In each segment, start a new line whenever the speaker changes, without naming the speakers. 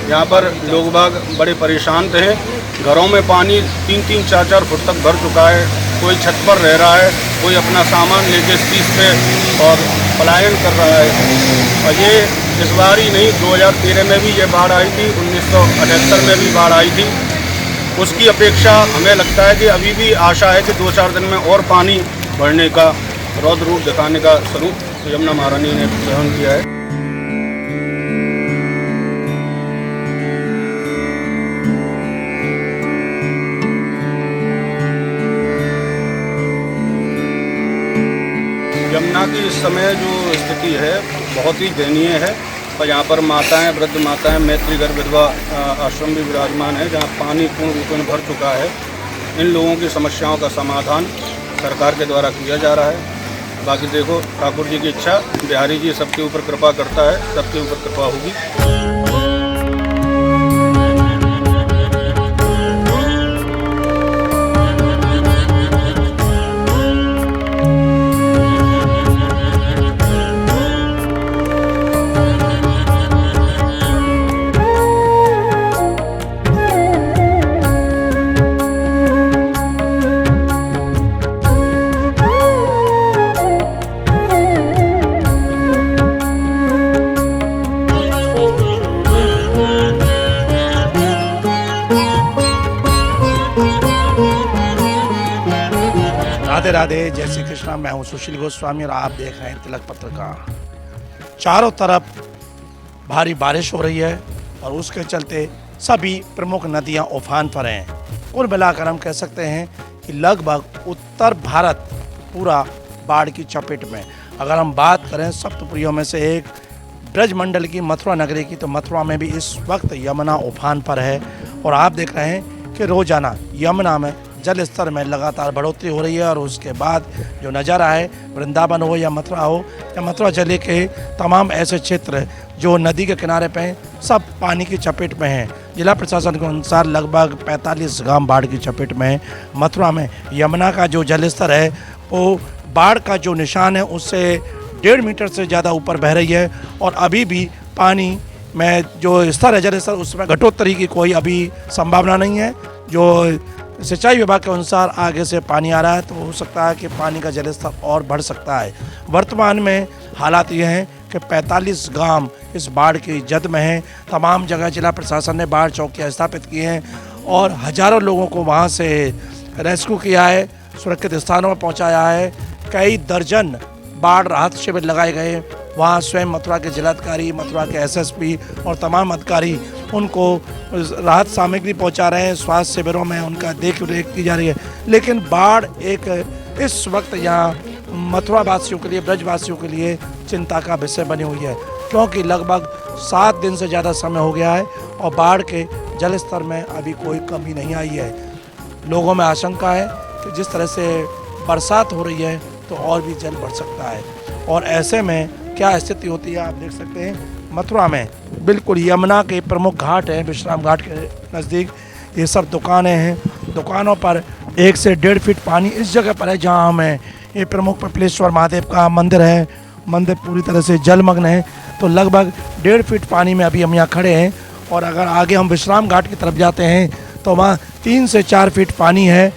यहाँ पर लोग बाग बड़े परेशान थे। घरों में पानी 3-3, 4-4 फुट तक भर चुका है। कोई छत पर रह रहा है, कोई अपना सामान लेके स्टीज पे और पलायन कर रहा है। और ये इस बार ही नहीं, 2013 में भी ये बाढ़ आई थी, 1978 में भी बाढ़ आई थी। उसकी अपेक्षा हमें लगता है कि अभी भी आशा है कि 2-4 दिन में और पानी बढ़ने का, रौद्र रूप दिखाने का स्वरूप यमुना महारानी ने ग्रहण किया है। यमुना की इस समय जो स्थिति है बहुत ही दयनीय है। और यहाँ पर माताएं, वृद्ध माताएं, मैत्रीगर्भ विधवा आश्रम भी विराजमान है, जहाँ पानी पूर्ण रूप में भर चुका है। इन लोगों की समस्याओं का समाधान सरकार के द्वारा किया जा रहा है। बाकी देखो, ठाकुर जी की इच्छा, बिहारी जी सबके ऊपर कृपा करता है, सबके ऊपर कृपा होगी।
राधे राधे, जय श्री कृष्णा। मैं हूं सुशील गोस्वामी और आप देख रहे हैं तिलक पत्रिका। चारों तरफ भारी बारिश हो रही है और उसके चलते सभी प्रमुख नदियां उफान पर हैं। कुल मिलाकर हम कह सकते हैं कि लगभग उत्तर भारत पूरा बाढ़ की चपेट में। अगर हम बात करें सप्तपुरियों में से एक ब्रजमंडल की, मथुरा नगरी की, तो मथुरा में भी इस वक्त यमुना उफान पर है। और आप देख रहे हैं कि रोजाना यमुना में जल स्तर में लगातार बढ़ोतरी हो रही है। और उसके बाद जो नज़ारा है, वृंदावन हो या मथुरा जिले के तमाम ऐसे क्षेत्र जो नदी के किनारे पे हैं, सब पानी की चपेट में हैं। जिला प्रशासन के अनुसार लगभग 45 गांव बाढ़ की चपेट में हैं। मथुरा में यमुना का जो जल स्तर है वो बाढ़ का जो निशान है उससे 1.5 मीटर से ज़्यादा ऊपर बह रही है। और अभी भी पानी में जो स्तर है, जल स्तर, उसमें घटोत्तरी की कोई अभी संभावना नहीं है। जो सिंचाई विभाग के अनुसार आगे से पानी आ रहा है तो हो सकता है कि पानी का जल स्तर और बढ़ सकता है। वर्तमान में हालात ये हैं कि 45 गांव इस बाढ़ की जद में हैं। तमाम जगह जिला प्रशासन ने बाढ़ चौकियां स्थापित की हैं और हजारों लोगों को वहां से रेस्क्यू किया है, सुरक्षित स्थानों में पहुंचाया है। कई दर्जन बाढ़ राहत शिविर लगाए गए। वहाँ स्वयं मथुरा के जिलाधिकारी, मथुरा के एसएसपी और तमाम अधिकारी उनको राहत सामग्री पहुंचा रहे हैं। स्वास्थ्य शिविरों में उनका देख रेख की जा रही है। लेकिन बाढ़ एक इस वक्त यहाँ मथुरा वासियों के लिए, ब्रजवासियों के लिए चिंता का विषय बनी हुई है, क्योंकि लगभग 7 दिन से ज़्यादा समय हो गया है और बाढ़ के जल स्तर में अभी कोई कमी नहीं आई है। लोगों में आशंका है कि जिस तरह से बरसात हो रही है तो और भी जल बढ़ सकता है। और ऐसे में क्या स्थिति होती है आप देख सकते हैं। मथुरा में बिल्कुल यमुना के प्रमुख घाट है, विश्राम घाट के नज़दीक ये सब दुकानें हैं। दुकानों पर 1 से 1.5 फीट पानी इस जगह पर है जहां हमें ये प्रमुख पिपलेश्वर महादेव का मंदिर है। मंदिर पूरी तरह से जलमग्न है। तो लगभग 1.5 फीट पानी में अभी हम यहाँ खड़े हैं। और अगर आगे हम विश्राम घाट की तरफ जाते हैं तो वहाँ 3 से 4 फीट पानी है।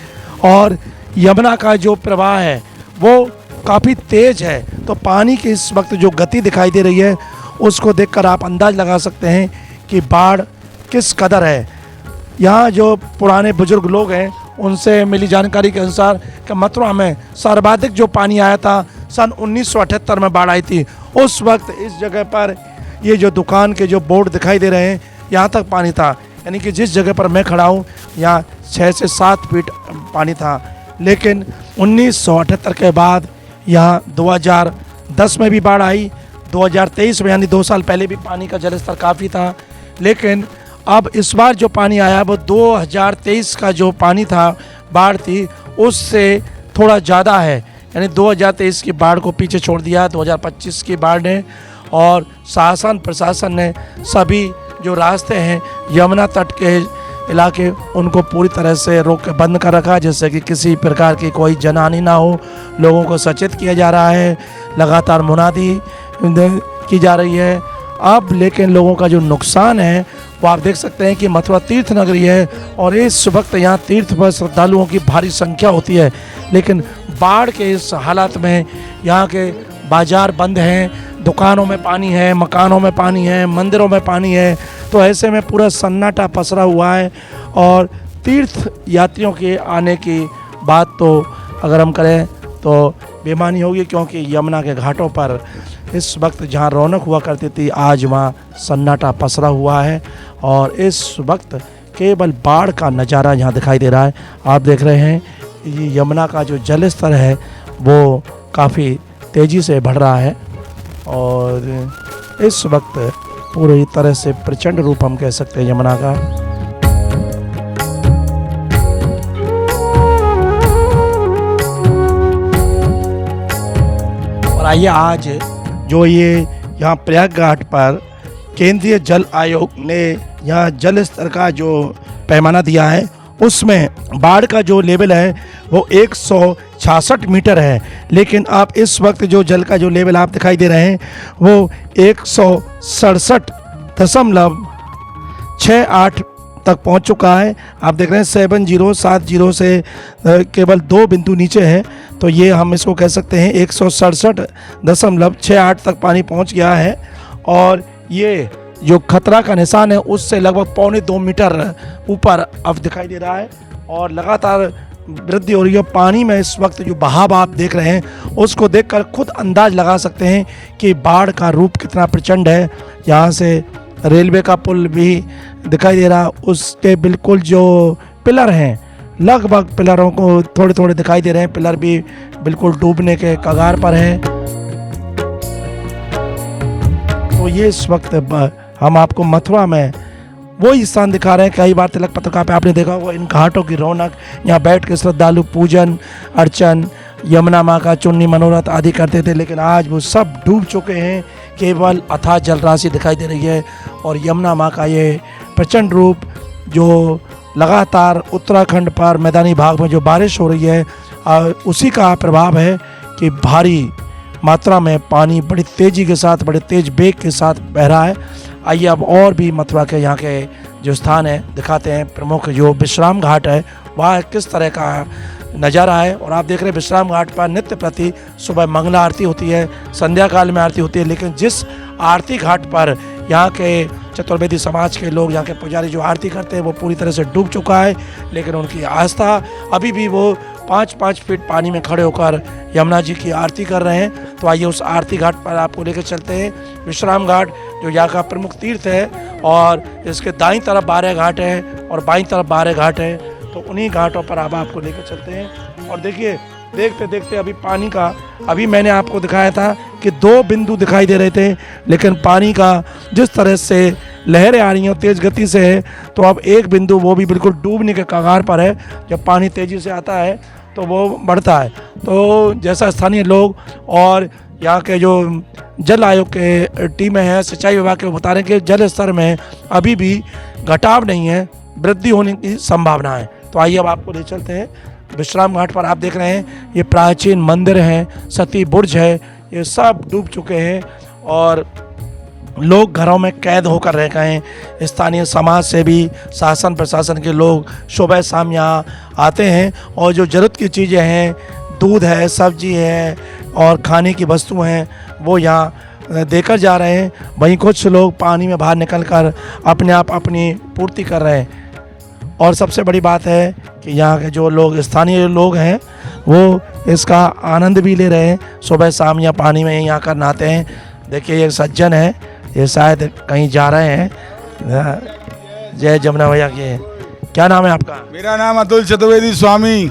और यमुना का जो प्रवाह है वो काफ़ी तेज़ है। तो पानी की इस वक्त जो गति दिखाई दे रही है उसको देखकर आप अंदाज लगा सकते हैं कि बाढ़ किस कदर है। यहाँ जो पुराने बुजुर्ग लोग हैं उनसे मिली जानकारी के अनुसार कि मथुरा में सर्वाधिक जो पानी आया था सन 1978 में बाढ़ आई थी। उस वक्त इस जगह पर ये जो दुकान के जो बोर्ड दिखाई दे रहे हैं यहाँ तक पानी था। यानी कि जिस जगह पर मैं खड़ा हूँ यहाँ 6 से 7 फीट पानी था। लेकिन 1978 के बाद यहाँ 2010 में भी बाढ़ आई, 2023 में यानी 2 साल पहले भी पानी का जल स्तर काफ़ी था। लेकिन अब इस बार जो पानी आया वो 2023 का जो पानी था, बाढ़ थी, उससे थोड़ा ज़्यादा है। यानी 2023 की बाढ़ को पीछे छोड़ दिया 2025 की बाढ़ ने। और शासन प्रशासन ने सभी जो रास्ते हैं यमुना तट के इलाके उनको पूरी तरह से रोक बंद कर रखा, जिससे कि किसी प्रकार की कोई जनहानि ना हो। लोगों को सचेत किया जा रहा है, लगातार मुनादी की जा रही है। अब लेकिन लोगों का जो नुकसान है वो आप देख सकते हैं कि मथुरा तीर्थ नगरी है और इस वक्त यहाँ तीर्थ पर श्रद्धालुओं की भारी संख्या होती है। लेकिन बाढ़ के इस हालात में यहाँ के बाजार बंद हैं, दुकानों में पानी है, मकानों में पानी है, मंदिरों में पानी है। तो ऐसे में पूरा सन्नाटा पसरा हुआ है और तीर्थ यात्रियों के आने की बात तो अगर हम करें तो बेमानी होगी, क्योंकि यमुना के घाटों पर इस वक्त जहाँ रौनक हुआ करती थी आज वहाँ सन्नाटा पसरा हुआ है और इस वक्त केवल बाढ़ का नज़ारा यहाँ दिखाई दे रहा है। आप देख रहे हैं ये यमुना का जो जल स्तर है वो काफ़ी तेज़ी से बढ़ रहा है और इस वक्त पूरी तरह से प्रचंड रूप हम कह सकते हैं यमुना का। और आइए आज जो ये यहाँ प्रयाग घाट पर केंद्रीय जल आयोग ने यहाँ जल स्तर का जो पैमाना दिया है उसमें बाढ़ का जो लेवल है वो 166 मीटर है। लेकिन आप इस वक्त जो जल का जो लेवल आप दिखाई दे रहे हैं वो 167.68 तक पहुंच चुका है। आप देख रहे हैं 7070 से केवल 2 बिंदु नीचे है, तो ये हम इसको कह सकते हैं 167.68 तक पानी पहुंच गया है। और ये जो खतरा का निशान है उससे लगभग 1.25 मीटर ऊपर अब दिखाई दे रहा है और लगातार वृद्धि हो रही है। पानी में इस वक्त जो बहाव आप देख रहे हैं उसको देखकर खुद अंदाज लगा सकते हैं कि बाढ़ का रूप कितना प्रचंड है। यहाँ से रेलवे का पुल भी दिखाई दे रहा, उसके बिल्कुल जो पिलर हैं लगभग पिलरों को थोड़े थोड़े दिखाई दे रहे हैं, पिलर भी बिल्कुल डूबने के कगार पर है। तो ये इस वक्त हम आपको मथुरा में वही स्थान दिखा रहे हैं। कई बार तिलक पत्रिका पे आपने देखा होगा इन घाटों की रौनक, यहाँ बैठ के श्रद्धालु पूजन अर्चन, यमुना माँ का चुन्नी मनोरथ आदि करते थे, लेकिन आज वो सब डूब चुके हैं। केवल अथाह जल राशि दिखाई दे रही है और यमुना माँ का ये प्रचंड रूप जो लगातार उत्तराखंड पर मैदानी भाग में जो बारिश हो रही है उसी का प्रभाव है कि भारी मात्रा में पानी बड़ी तेज़ी के साथ, बड़े तेज बेग के साथ बह रहा है। आइए अब और भी मथुरा के यहाँ के जो स्थान है दिखाते हैं। प्रमुख जो विश्राम घाट है वहाँ किस तरह का नज़ारा है। और आप देख रहे हैं विश्राम घाट पर नित्य प्रति सुबह मंगला आरती होती है, संध्या काल में आरती होती है, लेकिन जिस आरती घाट पर यहाँ के चतुर्वेदी समाज के लोग, यहाँ के पुजारी जो आरती करते हैं वो पूरी तरह से डूब चुका है। लेकिन उनकी आस्था अभी भी वो 5-5 फीट पानी में खड़े होकर यमुना जी की आरती कर रहे हैं। तो आइए उस आरती घाट पर आपको लेकर चलते हैं। विश्राम घाट जो यहाँ का प्रमुख तीर्थ है और इसके दाईं तरफ 12 घाट हैं और बाईं तरफ 12 घाट हैं। तो उन्हीं घाटों पर अब आपको लेकर चलते हैं। और देखिए देखते देखते अभी पानी का, अभी मैंने आपको दिखाया था कि 2 बिंदु दिखाई दे रहे थे, लेकिन पानी का जिस तरह से लहरें आ रही हैं तेज़ गति से है, तो अब 1 बिंदु वो भी बिल्कुल डूबने के कगार पर है। जब पानी तेज़ी से आता है तो वो बढ़ता है। तो जैसा स्थानीय लोग और यहाँ के जो जल आयोग के टीमें हैं, सिंचाई विभाग के, बता रहे हैं कि जल स्तर में अभी भी घटाव नहीं है, वृद्धि होने की संभावना है। तो आइए अब आपको ले चलते हैं विश्राम घाट पर। आप देख रहे हैं ये प्राचीन मंदिर हैं, सती बुर्ज है, ये सब डूब चुके हैं और लोग घरों में कैद होकर रह गए हैं। स्थानीय समाज से भी शासन प्रशासन के लोग सुबह शाम यहाँ आते हैं और जो ज़रूरत की चीज़ें हैं, दूध है, सब्जी है और खाने की वस्तु हैं, वो यहाँ देकर जा रहे हैं। वहीं कुछ लोग पानी में बाहर निकलकर अपने आप अपनी पूर्ति कर रहे हैं। और सबसे बड़ी बात है कि यहाँ के जो लोग, स्थानीय लोग हैं, वो इसका आनंद भी ले रहे हैं। सुबह शाम यहाँ पानी में यहाँ कर नहाते हैं। देखिए ये सज्जन है, ये शायद कहीं जा रहे हैं। जय जमुना भैया के। क्या नाम है आपका?
मेरा नाम अतुल चतुर्वेदी स्वामी।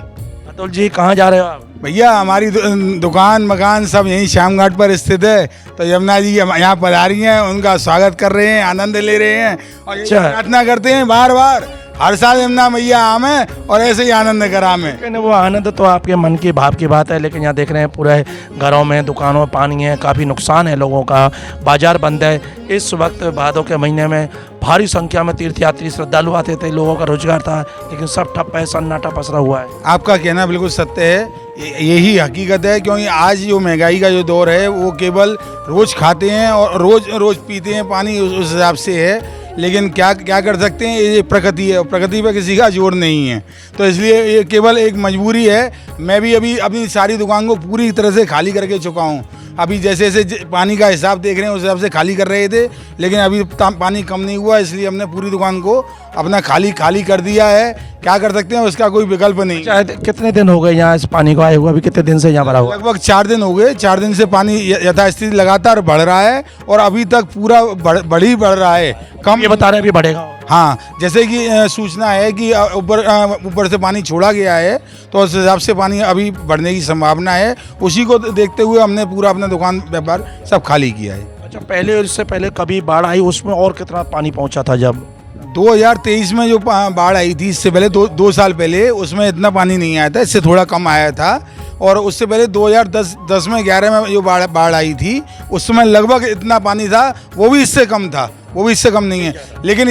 अतुल जी कहाँ जा रहे हो आप?
भैया हमारी दुकान मकान सब यहीं श्याम घाट पर स्थित है, तो यमुना जी यहाँ पधारी हैं, उनका स्वागत कर रहे हैं, आनंद ले रहे हैं और यही प्रार्थना करते हैं बार बार हर साल यमुना मैया आमे और ऐसे ही आनंद करामे।
लेकिन वो आनंद तो आपके मन की भाव की बात है, लेकिन यहाँ देख रहे हैं पूरे घरों में, दुकानों में पानी है, काफ़ी नुकसान है लोगों का, बाजार बंद है। इस वक्त भादों के महीने में भारी संख्या में तीर्थयात्री श्रद्धालु आते थे, लोगों का रोजगार था, लेकिन सब ठप है, सन्नाटा पसरा हुआ है।
आपका कहना बिल्कुल सत्य है, यही हकीकत है, क्योंकि आज जो महंगाई का जो दौर है वो केवल रोज़ खाते हैं और रोज़ पीते हैं पानी, उस हिसाब से है। लेकिन क्या क्या कर सकते हैं, ये प्रकृति है, प्रकृति पे किसी का जोर नहीं है। तो इसलिए ये केवल एक मजबूरी है। मैं भी अभी अपनी सारी दुकान को पूरी तरह से खाली करके चुका हूँ। अभी जैसे जैसे पानी का हिसाब देख रहे हैं उस हिसाब से खाली कर रहे थे, लेकिन अभी पानी कम नहीं हुआ, इसलिए हमने पूरी दुकान को अपना खाली कर दिया है। क्या कर सकते हैं, उसका कोई विकल्प नहीं।
कितने दिन हो गए यहाँ इस पानी को आए हुए? अभी कितने दिन से यहाँ भरा हुआ?
लगभग 4 दिन हो गए। 4 दिन से पानी यथास्थिति लगातार बढ़ रहा है और अभी तक पूरा बढ़ रहा है। कम
ये बता रहे हैं अभी बढ़ेगा।
हाँ, जैसे कि सूचना है कि ऊपर से पानी छोड़ा गया है, तो उस हिसाब से पानी अभी बढ़ने की संभावना है। उसी को देखते हुए हमने पूरा अपना दुकान व्यापार सब खाली किया है।
अच्छा, पहले इससे पहले कभी बाढ़ आई उसमें और कितना पानी पहुँचा था? जब
2023 में जो बाढ़ आई थी, इससे पहले 2 साल पहले, उसमें इतना पानी नहीं आया था, इससे थोड़ा कम आया था। और उससे पहले 2010 में 11 में जो बाढ़ आई थी, उस समय लगभग इतना पानी था, वो भी इससे कम था, वो भी इससे कम नहीं है। लेकिन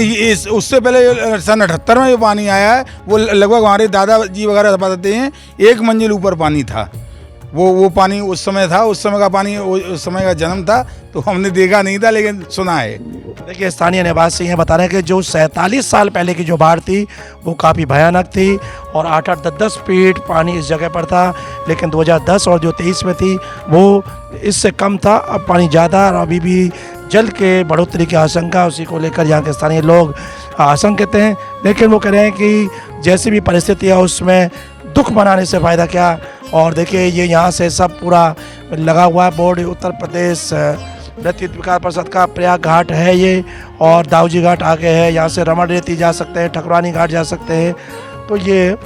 उससे पहले सन 78 में जो पानी आया है, वो लगभग हमारे दादाजी वगैरह बताते हैं 1 मंजिल ऊपर पानी था। वो पानी उस समय था, उस समय का पानी उस समय का जन्म था, तो हमने देखा नहीं था, लेकिन सुना है।
देखिए, स्थानीय निवासी हैं बता रहे हैं कि जो 47 साल पहले की जो बाढ़ थी वो काफ़ी भयानक थी और 8-8, 10-10 फीट पानी इस जगह पर था। लेकिन 2010 और जो 23 में थी वो इससे कम था। अब पानी ज़्यादा और अभी भी जल के बढ़ोतरी की आशंका, उसी को लेकर यहाँ के स्थानीय लोग आशंकित हैं। लेकिन वो कह रहे हैं कि जैसी भी परिस्थिति है उसमें दुख मनाने से फ़ायदा क्या। और देखिए, ये यहाँ से सब पूरा लगा हुआ है बोर्ड, उत्तर प्रदेश नृत्य विकास परिषद का प्रयाग घाट है ये, और दाऊजी घाट आगे है। यहाँ से रमण रेती जा सकते हैं, ठकुरानी घाट जा सकते हैं। तो ये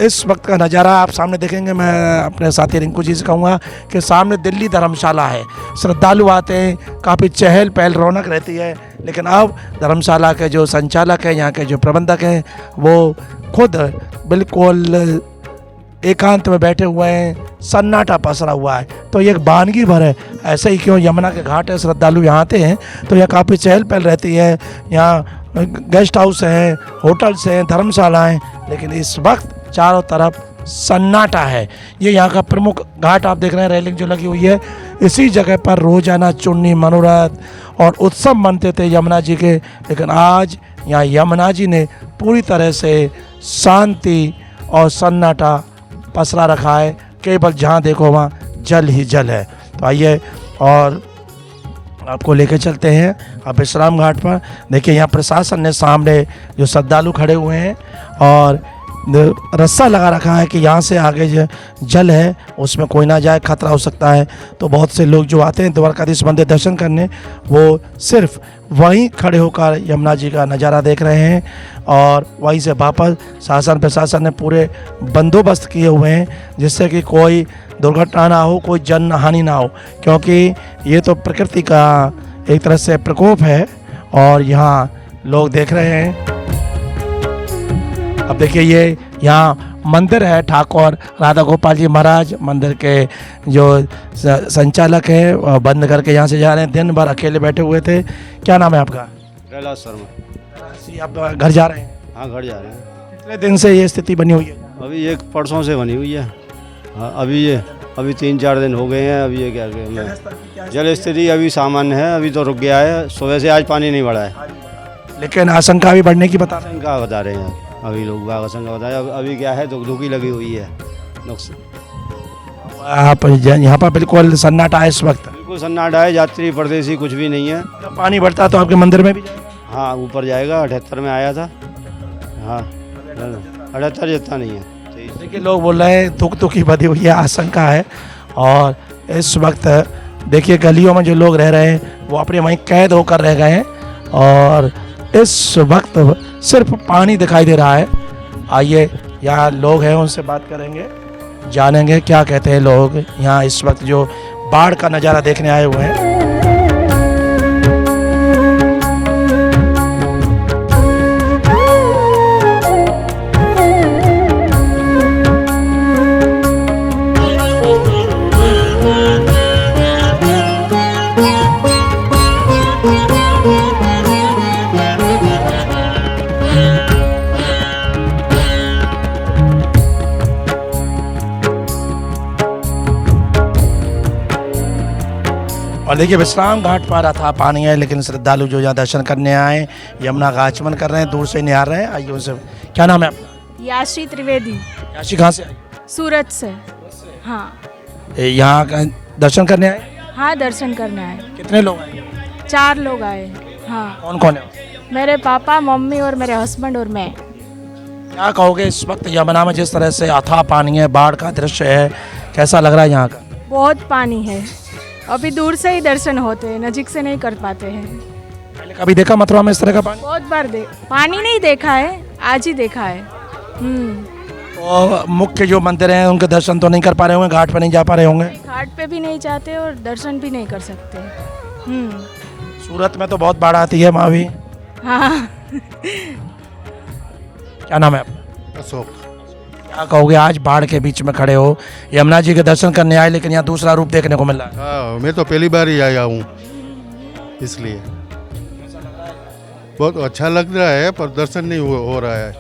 इस वक्त का नज़ारा आप सामने देखेंगे। मैं अपने साथी रिंकू जी से कहूँगा कि सामने दिल्ली धर्मशाला है, श्रद्धालु आते हैं, काफ़ी चहल पहल रौनक रहती है। लेकिन अब धर्मशाला के जो संचालक हैं, यहाँ के जो प्रबंधक हैं, वो खुद बिल्कुल एकांत में बैठे हुए हैं, सन्नाटा पसरा हुआ है। तो ये एक वानगी भर है। ऐसे ही क्यों, यमुना के घाट है, श्रद्धालु यहाँ आते हैं तो यहाँ काफ़ी चहल पहल रहती है। यहाँ गेस्ट हाउस हैं, होटल्स हैं, धर्मशालाएँ, लेकिन इस वक्त चारों तरफ सन्नाटा है। ये यहाँ का प्रमुख घाट आप देख रहे हैं, रेलिंग जो लगी हुई है। इसी जगह पर रोजाना चुन्नी मनोरथ और उत्सव मनते थे यमुना जी के। लेकिन आज यहाँ यमुना जी ने पूरी तरह से शांति और सन्नाटा पसरा रखा है। केवल जहाँ देखो वहाँ जल ही जल है। तो आइए और आपको लेके चलते हैं अब विश्राम घाट पर। देखिए, यहाँ प्रशासन ने सामने जो श्रद्धालु खड़े हुए हैं और रस्सा लगा रखा है कि यहाँ से आगे जो जल है उसमें कोई ना जाए, खतरा हो सकता है। तो बहुत से लोग जो आते हैं द्वारकाधीश मंदिर दर्शन करने, वो सिर्फ वहीं खड़े होकर यमुना जी का नज़ारा देख रहे हैं और वहीं से वापस शासन प्रशासन ने पूरे बंदोबस्त किए हुए हैं, जिससे कि कोई दुर्घटना ना हो, कोई जन हानि ना हो, क्योंकि ये तो प्रकृति का एक तरह से प्रकोप है। और यहाँ लोग देख रहे हैं। अब देखिए, ये यहाँ मंदिर है, ठाकुर राधा गोपाल जी महाराज मंदिर के जो संचालक हैं, बंद करके यहाँ से जा रहे हैं। दिन भर अकेले बैठे हुए थे। क्या नाम है आपका?
कैलाश शर्मा।
आप घर जा रहे हैं?
हाँ, घर जा रहे हैं।
कितने दिन से ये स्थिति बनी हुई है?
अभी एक परसों से बनी हुई है। हाँ, अभी 3-4 दिन हो गए हैं। अभी ये क्या जल स्थिति अभी सामान्य है, अभी तो रुक गया है। सुबह से आज पानी नहीं बढ़ा है,
लेकिन आशंका भी बढ़ने की बता रहे हैं।
आशंका बता रहे हैं अभी लोग, आशंका बताया। अभी क्या है, दुखी लगी हुई है नुकसान।
आप यहाँ पर बिल्कुल सन्नाटा है इस वक्त?
बिल्कुल सन्नाटा है, यात्री परदेसी कुछ भी नहीं है।
पानी बढ़ता तो आपके मंदिर में भी जाएगा?
हाँ, ऊपर जाएगा। 78 में आया था। हाँ, 78 जितना नहीं है।
देखिए, लोग बोल रहे हैं दुखी बधी हुई है, आशंका है। और इस वक्त देखिए, गलियों में जो लोग रह रहे हैं वो अपने वहीं कैद होकर रह गए हैं और इस वक्त सिर्फ पानी दिखाई दे रहा है। आइए, यहाँ लोग हैं, उनसे बात करेंगे, जानेंगे क्या कहते हैं लोग यहाँ इस वक्त जो बाढ़ का नज़ारा देखने आए हुए हैं। और देखिए विश्राम घाट पर अथाह पानी है, लेकिन श्रद्धालु जो यहाँ दर्शन करने आए यमुना का आचमन कर रहे हैं, दूर से निहार रहे हैं। आइए उनसे, क्या नाम है आपका?
याशी त्रिवेदी,
याशी कहाँ से आई?
सूरत से। हाँ
यहाँ का दर्शन करने आए?
हाँ, दर्शन करने आए।
कितने लोग आए?
4 लोग आए। हाँ,
कौन कौन है?
मेरे पापा, मम्मी और मेरे हस्बैंड और मैं।
क्या कहोगे इस वक्त यमुना में जिस तरह से अथाह पानी है, बाढ़ का दृश्य है, कैसा लग रहा है यहाँ का?
बहुत पानी है, अभी दूर से ही दर्शन होते हैं, नज़दीक से नहीं कर पाते हैं।
पहले कभी देखा मथुरा में इस तरह का पानी?
बहुत बार पानी नहीं देखा है, आज ही देखा है।
तो मुख्य जो मंदिर हैं उनके दर्शन तो नहीं कर पा रहे होंगे, घाट पर नहीं जा पा रहे होंगे?
घाट पे भी नहीं जाते और दर्शन भी नहीं कर सकते।
सूरत में तो बहुत बाढ़ आती है वहाँ भी।
हाँ।
क्या नाम है आपका?
अशोक।
क्या कहोगे, आज बाढ़ के बीच में खड़े हो, यमुना जी के दर्शन करने आए, लेकिन यहाँ दूसरा रूप देखने को मिल रहा है।
हाँ, मैं तो पहली बार ही आया हूँ, इसलिए बहुत अच्छा लग रहा है, पर दर्शन नहीं हो रहा है।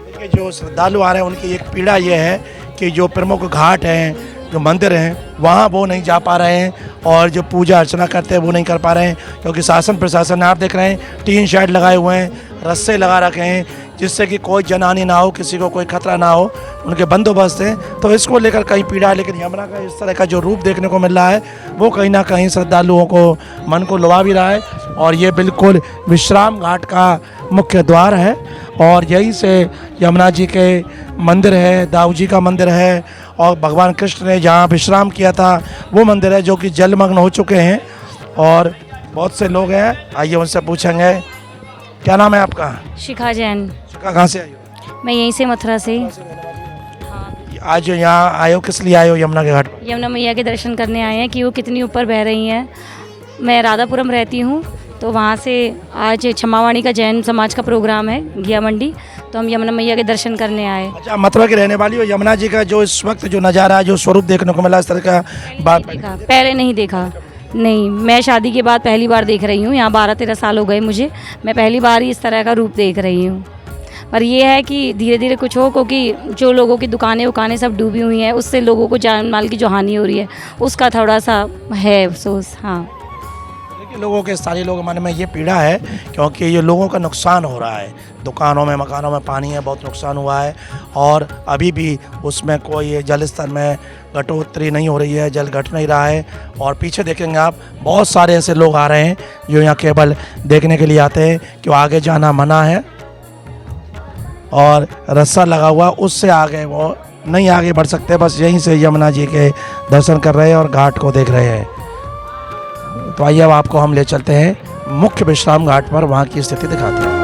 देखिए जो श्रद्धालु आ रहे हैं उनकी एक पीड़ा ये है कि जो प्रमुख घाट हैं, जो मंदिर हैं, वहाँ वो नहीं जा पा रहे हैं, और जो पूजा अर्चना करते हैं वो नहीं कर पा रहे हैं, क्योंकि शासन प्रशासन आप देख रहे हैं टीन शेड लगाए हुए हैं, रस्से लगा रखे हैं, जिससे कि कोई जनहानि ना हो, किसी को कोई खतरा ना हो, उनके बंदोबस्त हैं। तो इसको लेकर कहीं पीड़ा है, लेकिन यमुना का इस तरह का जो रूप देखने को मिल रहा है वो कहीं ना कहीं श्रद्धालुओं को मन को लुभा भी रहा है। और ये बिल्कुल विश्राम घाट का मुख्य द्वार है, और यहीं से यमुना जी के मंदिर है, दाऊ जी का मंदिर है, और भगवान कृष्ण ने जहाँ विश्राम किया था वो मंदिर है, जो कि जलमग्न हो चुके हैं। और बहुत से लोग हैं, आइए उनसे पूछेंगे। क्या नाम है आपका?
शिखा जैन।
शिखा, कहाँ से आई हो?
मैं यहीं से मथुरा से।
आज यहाँ आए हो, किस लिए आए हो यमुना के घाट पर?
यमुना मैया के दर्शन करने आए हैं कि वो कितनी ऊपर बह रही हैं। मैं राधापुरम रहती हूँ, तो वहाँ से आज क्षमावाणी का जैन समाज का प्रोग्राम है घिया मंडी, तो हम यमुना मैया के दर्शन करने आए।
अच्छा, मथुरा की रहने वाली हो, यमुना जी का जो इस वक्त जो नज़ारा है, जो स्वरूप देखने को मिला, इस तरह का बात
देखा पहले नहीं देखा। नहीं, मैं शादी के बाद पहली बार देख रही हूँ, यहाँ 12-13 साल हो गए मुझे, मैं पहली बार ही इस तरह का रूप देख रही हूँ। पर ये है कि धीरे धीरे कुछ हो, क्योंकि जो लोगों की दुकानें उकानें सब डूबी हुई हैं, उससे लोगों को जान माल की जो हानि हो रही है उसका थोड़ा सा है अफसोस। हाँ,
लोगों के, स्थानीय लोगों के मन में ये पीड़ा है, क्योंकि ये लोगों का नुकसान हो रहा है, दुकानों में, मकानों में पानी है, बहुत नुकसान हुआ है, और अभी भी उसमें कोई जल स्तर में घटोतरी नहीं हो रही है, जल घट नहीं रहा है। और पीछे देखेंगे आप, बहुत सारे ऐसे लोग आ रहे हैं जो यहाँ केवल देखने के लिए आते हैं कि आगे जाना मना है, और रस्सा लगा हुआ, उससे आगे वो नहीं आगे बढ़ सकते, बस यहीं से यमुना जी के दर्शन कर रहे हैं और घाट को देख रहे हैं। तो आइए अब आपको हम ले चलते हैं मुख्य विश्राम घाट पर, वहाँ की स्थिति दिखाते हैं।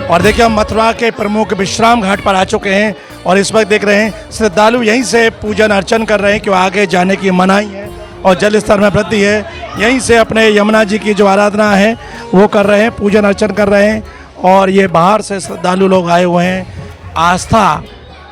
और देखिए हम मथुरा के प्रमुख विश्राम घाट पर आ चुके हैं, और इस वक्त देख रहे हैं श्रद्धालु यहीं से पूजन अर्चन कर रहे हैं, क्यों आगे जाने की मनाही है और जल स्तर में वृद्धि है। यहीं से अपने यमुना जी की जो आराधना है वो कर रहे हैं, पूजन अर्चन कर रहे हैं। और ये बाहर से श्रद्धालु लोग आए हुए हैं, आस्था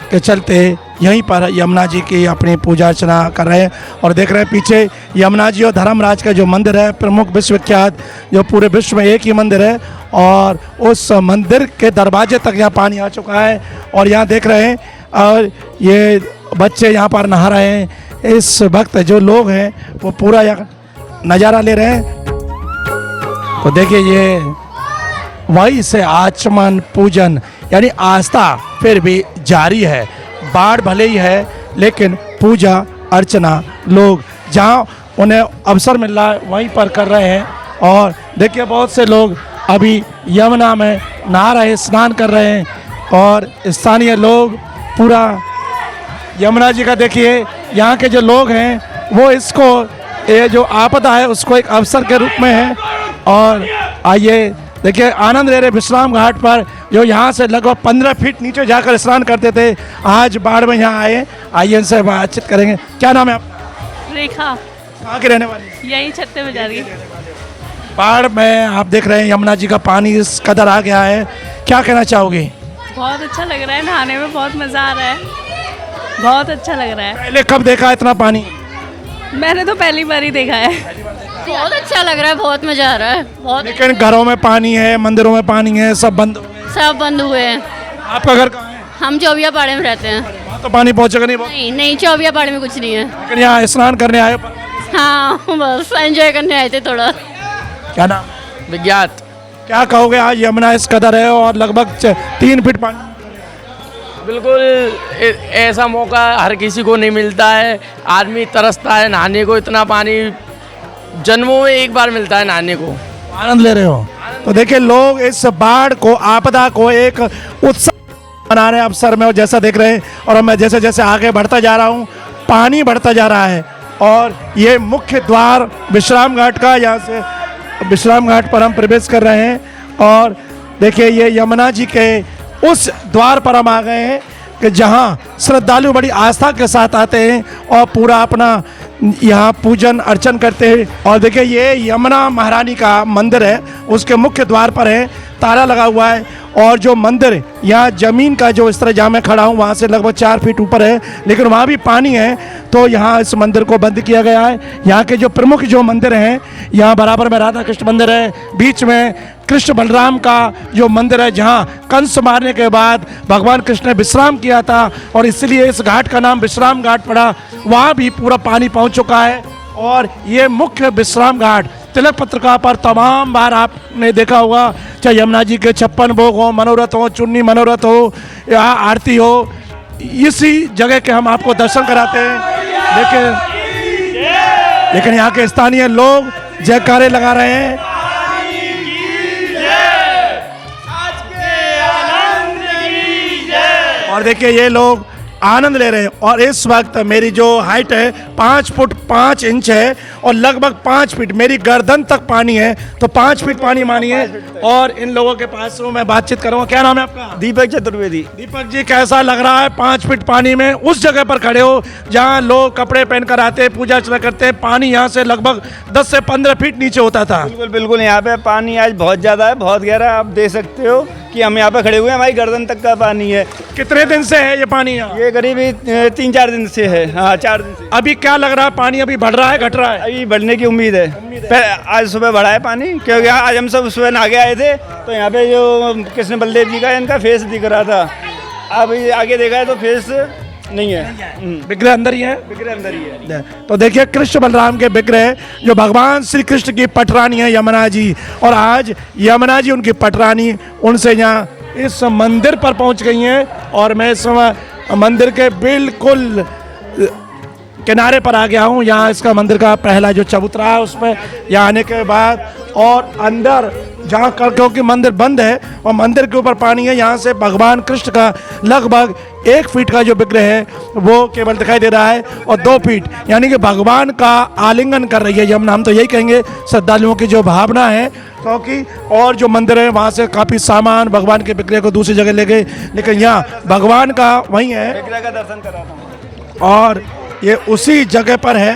के चलते यहीं पर यमुना जी की अपनी पूजा अर्चना कर रहे हैं। और देख रहे हैं पीछे यमुना जी और धर्मराज का जो मंदिर है, प्रमुख विश्वविख्यात, जो पूरे विश्व में एक ही मंदिर है, और उस मंदिर के दरवाजे तक यहाँ पानी आ चुका है। और यहाँ देख रहे हैं, और ये बच्चे यहाँ पर नहा रहे हैं। इस वक्त जो लोग हैं वो पूरा यहाँ नज़ारा ले रहे हैं। तो देखिए ये वहीं से आचमन पूजन यानी आस्था फिर भी जारी है। बाढ़ भले ही है, लेकिन पूजा अर्चना लोग जहाँ उन्हें अवसर मिल रहा है वहीं पर कर रहे हैं। और देखिए बहुत से लोग अभी यमुना में नहा रहे, स्नान कर रहे हैं, और स्थानीय लोग पूरा यमुना जी का, देखिए यहाँ के जो लोग हैं वो इसको, ये जो आपदा है उसको एक अवसर के रूप में है। और आइए देखिए आनंद ले रहे विश्राम घाट पर, जो यहाँ से लगभग 15 फीट नीचे जाकर स्नान करते थे, आज बाढ़ में यहाँ आए। आइए इनसे बातचीत करेंगे। क्या नाम है आपका?
रेखा।
कहाँ के रहने वाली?
यहीं छत्ते में जा रही है।
बाढ़ में आप देख रहे हैं यमुना जी का पानी इस कदर आ गया है, क्या कहना चाहोगी?
बहुत अच्छा लग रहा है, नहाने में बहुत मज़ा आ रहा है, बहुत अच्छा लग रहा है।
पहले कब देखा इतना पानी?
मैंने तो पहली बार ही देखा है।
बहुत अच्छा लग रहा है, बहुत मज़ा आ रहा है, बहुत।
लेकिन घरों में पानी है, मंदिरों में पानी है, सब बंद हो गए।
सब बंद हुए हैं,
आपका घर कहाँ है?
हम चौबिया पाड़े में रहते हैं।
वहाँ तो पानी पहुँचेगा नहीं बहुत,
नहीं नहीं, चौबिया पाड़े में कुछ नहीं है।
लेकिन यहाँ स्नान करने आए हो।
हाँ बस एंजॉय करने आए थे थोड़ा।
क्या नाम?
विज्ञात।
क्या कहोगे, आज यमुना इस कदर है और लगभग 3 फीट पानी।
बिल्कुल ऐसा मौका हर किसी को नहीं मिलता है। आदमी तरसता है नहाने को, इतना पानी जन्मों में एक बार मिलता है नहाने को।
आनंद ले रहे हो। तो देखिए लोग इस बाढ़ को, आपदा को एक उत्सव मना रहे हैं अवसर में, और जैसा देख रहे हैं, और मैं जैसे जैसे आगे बढ़ता जा रहा हूँ पानी बढ़ता जा रहा है। और ये मुख्य द्वार विश्राम घाट का, यहाँ से विश्राम घाट पर हम प्रवेश कर रहे हैं। और देखिए ये यमुना जी के उस द्वार पर हम आ गए हैं कि जहाँ श्रद्धालु बड़ी आस्था के साथ आते हैं और पूरा अपना यहाँ पूजन अर्चन करते हैं। और देखिए ये यमुना महारानी का मंदिर है, उसके मुख्य द्वार पर है, ताला लगा हुआ है। और जो मंदिर यहाँ ज़मीन का जो इस तरह जहाँ मैं खड़ा हूँ वहाँ से लगभग 4 फीट ऊपर है, लेकिन वहाँ भी पानी है, तो यहाँ इस मंदिर को बंद किया गया है। यहाँ के जो प्रमुख जो मंदिर हैं, यहाँ बराबर में राधा कृष्ण मंदिर है, बीच में कृष्ण बलराम का जो मंदिर है, जहाँ कंस मारने के बाद भगवान कृष्ण ने विश्राम किया था और इसलिए इस घाट का नाम विश्राम घाट पड़ा। वहाँ भी पूरा पानी पहुँच चुका है। और ये मुख्य विश्राम घाट तिलक पत्रिका पर तमाम बार आपने देखा होगा, चाहे यमुना जी के 56 भोग हो, मनोरथ हो, चुन्नी मनोरथ हो या आरती हो, इसी जगह के हम आपको दर्शन कराते हैं। लेकिन यहाँ के स्थानीय लोग जयकारे लगा रहे हैं। और देखिए ये लोग आनंद ले रहे हैं। और इस वक्त मेरी जो हाइट है 5 फुट 5 इंच है और लगभग 5 फीट मेरी गर्दन तक पानी है, तो 5 फीट पानी मानिए। और इन लोगों के पास हूँ, मैं बातचीत करूँगा। क्या नाम है आपका?
दीपक चतुर्वेदी।
दीपक जी, कैसा लग रहा है 5 फीट पानी में उस जगह पर खड़े हो जहाँ लोग कपड़े पहनकर आते हैं, पूजा अर्चना करते हैं? पानी यहाँ से लगभग 10 से 15 फीट नीचे होता था।
बिल्कुल बिल्कुल, यहाँ पे पानी आज बहुत ज़्यादा है, बहुत गहरा। आप देख सकते हो कि हम यहाँ पे खड़े हुए हैं, हमारी गर्दन तक का पानी है।
कितने दिन से है ये पानी यहाँ?
ये करीब 3-4 दिन से है। हाँ, 4 दिन से।
अभी क्या लग रहा है, पानी अभी बढ़ रहा है घट रहा है?
अभी बढ़ने की उम्मीद है। आज सुबह बढ़ा है पानी, क्योंकि आज हम सब सुबह नहा के आए थे, तो यहाँ पे जो कृष्ण बलदेव जी का इनका फेस दिख रहा था। अब आगे देखा है तो फेस नहीं है,
विग्रह अंदर ही है।
विग्रह अंदर ही है।
तो देखिए कृष्ण बलराम के विग्रह जो भगवान श्री कृष्ण की पटरानी है यमुना जी, और आज यमुना जी उनकी पटरानी उनसे यहाँ इस मंदिर पर पहुँच गई हैं। और मैं इस समय मंदिर के बिल्कुल किनारे पर आ गया हूँ। यहाँ इसका मंदिर का पहला जो चबूतरा है उसमें यहाँ आने के बाद, और अंदर जहाँ कर, क्योंकि मंदिर बंद है और मंदिर के ऊपर पानी है, यहाँ से भगवान कृष्ण का लगभग 1 फीट का जो विग्रह है वो केवल दिखाई दे रहा है, और 2 फीट यानी कि भगवान का आलिंगन कर रही है यमुना। हम तो यही कहेंगे श्रद्धालुओं की जो भावना है, क्योंकि और जो मंदिर है वहाँ से काफ़ी सामान भगवान के विग्रह को दूसरी जगह ले गए, लेकिन यहाँ भगवान का वहीं है।
विग्रह का दर्शन करा था
और ये उसी जगह पर है।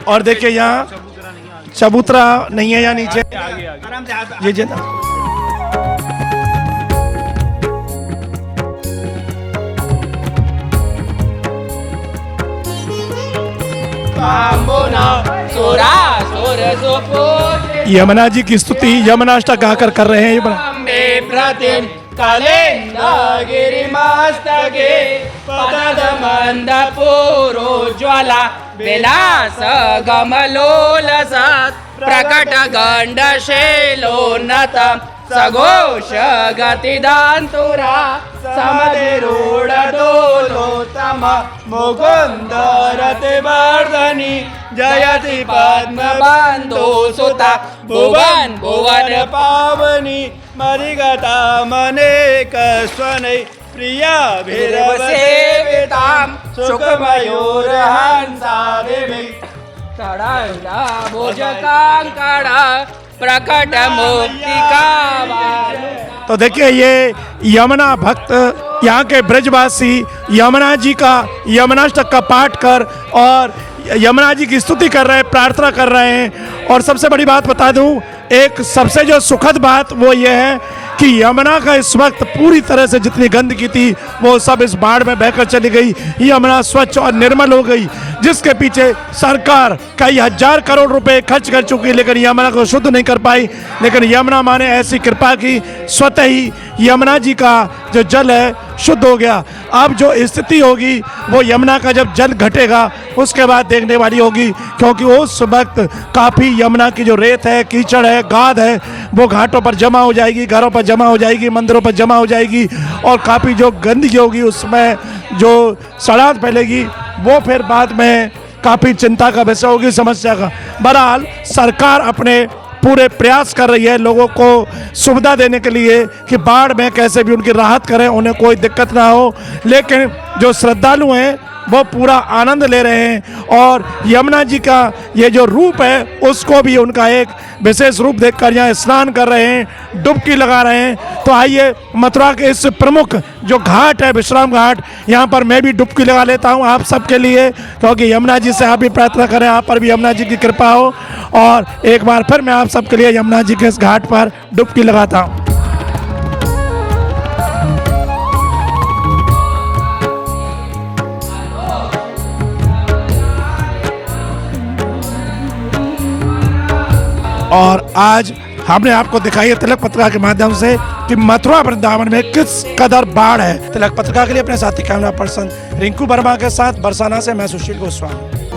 और देखिए यहाँ चबूतरा नहीं है, यहाँ नीचे ये जी यमुना जी की स्तुति यमुनाष्टक गाकर कर रहे हैं।
गिरिमस्तके पदमन्दपूरोज्ज्वला विलास गमलोलसत् प्रकट गण्डशैलोन्नत सघोष गतिदान्तुरा समधिरूढडोलोत्तम मुकुन्द रतिवर्धनि जयति पद्मबन्धो सुता भुवन भुवन पावनी मरिगता मनेक स्वनै प्रियाभिरवसेवितां सुखमयूरहंसा देवी तडाङ्गा भुजकाङ्कड़ा प्रकट मुक्तिका।
तो देखिए ये यमुना भक्त, यहाँ के ब्रजवासी यमुना जी का यमुनाष्टक का पाठ कर और यमुना जी की स्तुति कर रहे हैं, प्रार्थना कर रहे हैं। और सबसे बड़ी बात बता दूं, एक सबसे जो सुखद बात वो ये है कि यमुना का इस वक्त पूरी तरह से जितनी गंदगी थी वो सब इस बाढ़ में बहकर चली गई। यमुना स्वच्छ और निर्मल हो गई। जिसके पीछे सरकार कई हजार करोड़ रुपए खर्च कर चुकी, लेकिन यमुना को शुद्ध नहीं कर पाई। लेकिन यमुना माँ ने ऐसी कृपा की, स्वतः ही यमुना जी का जो जल है शुद्ध हो गया। अब जो स्थिति होगी वो यमुना का जब जल घटेगा उसके बाद देखने वाली होगी, क्योंकि उस वक्त काफ़ी यमुना की जो रेत है, कीचड़ है, गाद है, वो घाटों पर जमा हो जाएगी, घरों पर जमा हो जाएगी, मंदिरों पर जमा हो जाएगी, और काफ़ी जो गंदगी होगी उसमें जो सड़ाहट फैलेगी, वो फिर बाद में काफ़ी चिंता का विषय होगी, समस्या का। बहरहाल सरकार अपने पूरे प्रयास कर रही है लोगों को सुविधा देने के लिए कि बाढ़ में कैसे भी उनकी राहत करें, उन्हें कोई दिक्कत ना हो। लेकिन जो श्रद्धालु हैं वो पूरा आनंद ले रहे हैं, और यमुना जी का ये जो रूप है उसको भी उनका एक विशेष रूप देखकर यहाँ स्नान कर रहे हैं, डुबकी लगा रहे हैं। तो आइए मथुरा के इस प्रमुख जो घाट है, विश्राम घाट, यहाँ पर मैं भी डुबकी लगा लेता हूँ आप सबके लिए, क्योंकि यमुना जी से आप भी प्रार्थना करें, आप पर भी यमुना जी की कृपा हो। और एक बार फिर मैं आप सबके लिए यमुना जी के इस घाट पर डुबकी लगाता हूँ। और आज हमने आपको दिखाई है तिलक पत्रिका के माध्यम से कि मथुरा वृंदावन में किस कदर बाढ़ है। तिलक पत्रिका के लिए अपने साथी कैमरा पर्सन रिंकू वर्मा के साथ बरसाना से मैं सुशील गोस्वामी।